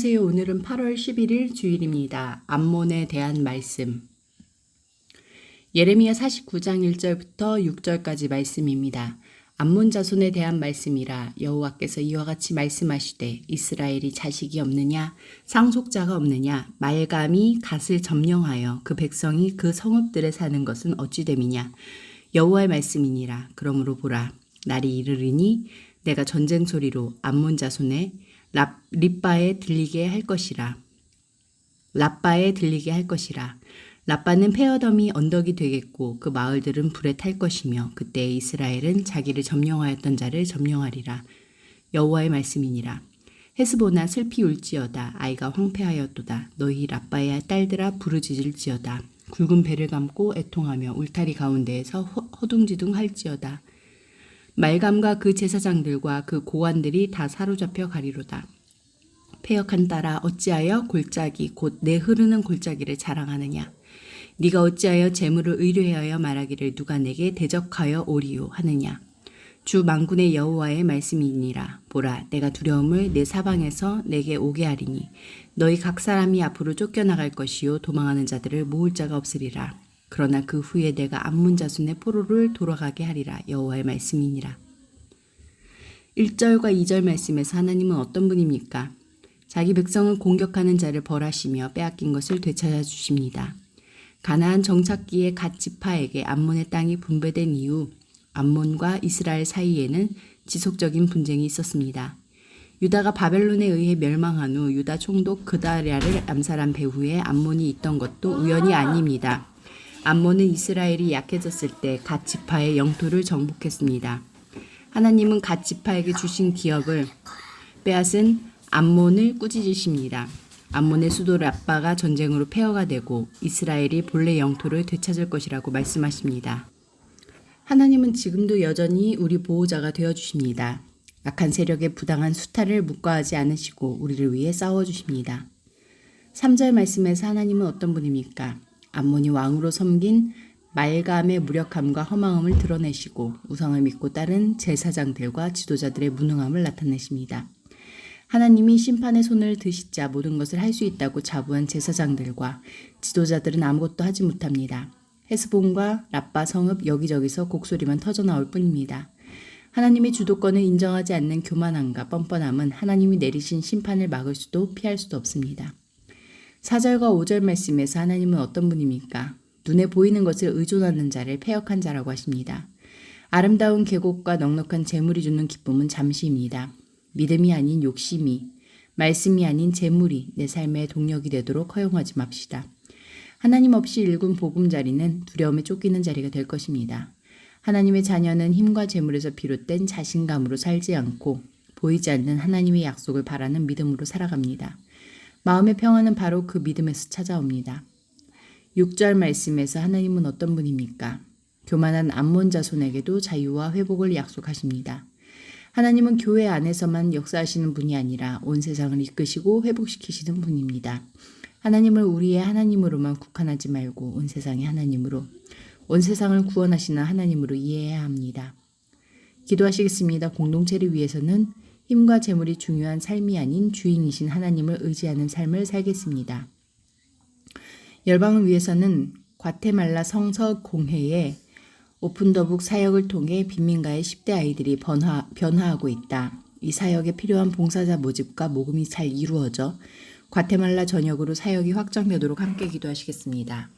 안녕하세요. 오늘은 8월 11일 주일입니다. 암몬에 대한 말씀. 예레미야 49장 1절부터 6절까지 말씀입니다. 암몬 자손에 대한 말씀이라. 여호와께서 이와 같이 말씀하시되 이스라엘이 자식이 없느냐 상속자가 없느냐 말감이 갓을 점령하여 그 백성이 그 성읍들에 사는 것은 어찌 됨이냐 여호와의 말씀이니라. 그러므로 보라 날이 이르리니 내가 전쟁 소리로 암몬 자손에 랍바에 들리게 할 것이라. 랍바는 페어덤이 언덕이 되겠고 그 마을들은 불에 탈 것이며 그때 이스라엘은 자기를 점령하였던 자를 점령하리라. 여호와의 말씀이니라. 헤스보나 슬피 울지어다. 아이가 황폐하였도다. 너희 랍바의 딸들아 부르짖을지어다. 굵은 배를 감고 애통하며 울타리 가운데에서 허둥지둥 할지어다. 말감과 그 제사장들과 그 고관들이 다 사로잡혀 가리로다. 패역한 딸아 어찌하여 골짜기 곧 내 흐르는 골짜기를 자랑하느냐. 네가 어찌하여 재물을 의뢰하여 말하기를 누가 내게 대적하여 오리요 하느냐. 주 만군의 여호와의 말씀이니라. 보라 내가 두려움을 내 사방에서 내게 오게 하리니 너희 각 사람이 앞으로 쫓겨나갈 것이요 도망하는 자들을 모을 자가 없으리라. 그러나 그 후에 내가 암몬 자손의 포로를 돌아가게 하리라. 여호와의 말씀이니라. 1절과 2절 말씀에서 하나님은 어떤 분입니까? 자기 백성을 공격하는 자를 벌하시며 빼앗긴 것을 되찾아 주십니다. 가나안 정착기에 갓 지파에게 암몬의 땅이 분배된 이후 암몬과 이스라엘 사이에는 지속적인 분쟁이 있었습니다. 유다가 바벨론에 의해 멸망한 후 유다 총독 그다랴를 암살한 배후에 암몬이 있던 것도 우연이 아닙니다. 암몬은 이스라엘이 약해졌을 때 갓 지파의 영토를 정복했습니다. 하나님은 갓 지파에게 주신 기업을 빼앗은 암몬을 꾸짖으십니다. 암몬의 수도 랍바가 전쟁으로 폐허가 되고 이스라엘이 본래 영토를 되찾을 것이라고 말씀하십니다. 하나님은 지금도 여전히 우리 보호자가 되어주십니다. 악한 세력의 부당한 수탈을 묵과하지 않으시고 우리를 위해 싸워주십니다. 3절 말씀에서 하나님은 어떤 분입니까? 암몬이 왕으로 섬긴 말감의 무력함과 허망함을 드러내시고 우상을 믿고 따른 제사장들과 지도자들의 무능함을 나타내십니다. 하나님이 심판의 손을 드시자 모든 것을 할 수 있다고 자부한 제사장들과 지도자들은 아무것도 하지 못합니다. 헤스본과 랍바 성읍 여기저기서 곡소리만 터져나올 뿐입니다. 하나님의 주도권을 인정하지 않는 교만함과 뻔뻔함은 하나님이 내리신 심판을 막을 수도 피할 수도 없습니다. 4절과 5절 말씀에서 하나님은 어떤 분입니까? 눈에 보이는 것을 의존하는 자를 패역한 자라고 하십니다. 아름다운 계곡과 넉넉한 재물이 주는 기쁨은 잠시입니다. 믿음이 아닌 욕심이, 말씀이 아닌 재물이 내 삶의 동력이 되도록 허용하지 맙시다. 하나님 없이 일군 보금자리는 두려움에 쫓기는 자리가 될 것입니다. 하나님의 자녀는 힘과 재물에서 비롯된 자신감으로 살지 않고 보이지 않는 하나님의 약속을 바라는 믿음으로 살아갑니다. 마음의 평안은 바로 그 믿음에서 찾아옵니다. 6절 말씀에서 하나님은 어떤 분입니까? 교만한 암몬 자손에게도 자유와 회복을 약속하십니다. 하나님은 교회 안에서만 역사하시는 분이 아니라 온 세상을 이끄시고 회복시키시는 분입니다. 하나님을 우리의 하나님으로만 국한하지 말고 온 세상의 하나님으로, 온 세상을 구원하시는 하나님으로 이해해야 합니다. 기도하시겠습니다. 공동체를 위해서는 힘과 재물이 중요한 삶이 아닌 주인이신 하나님을 의지하는 삶을 살겠습니다. 열방을 위해서는 과테말라 성서 공회에 오픈더북 사역을 통해 빈민가의 10대 아이들이 변화하고 있다. 이 사역에 필요한 봉사자 모집과 모금이 잘 이루어져 과테말라 전역으로 사역이 확장되도록 함께 기도하시겠습니다.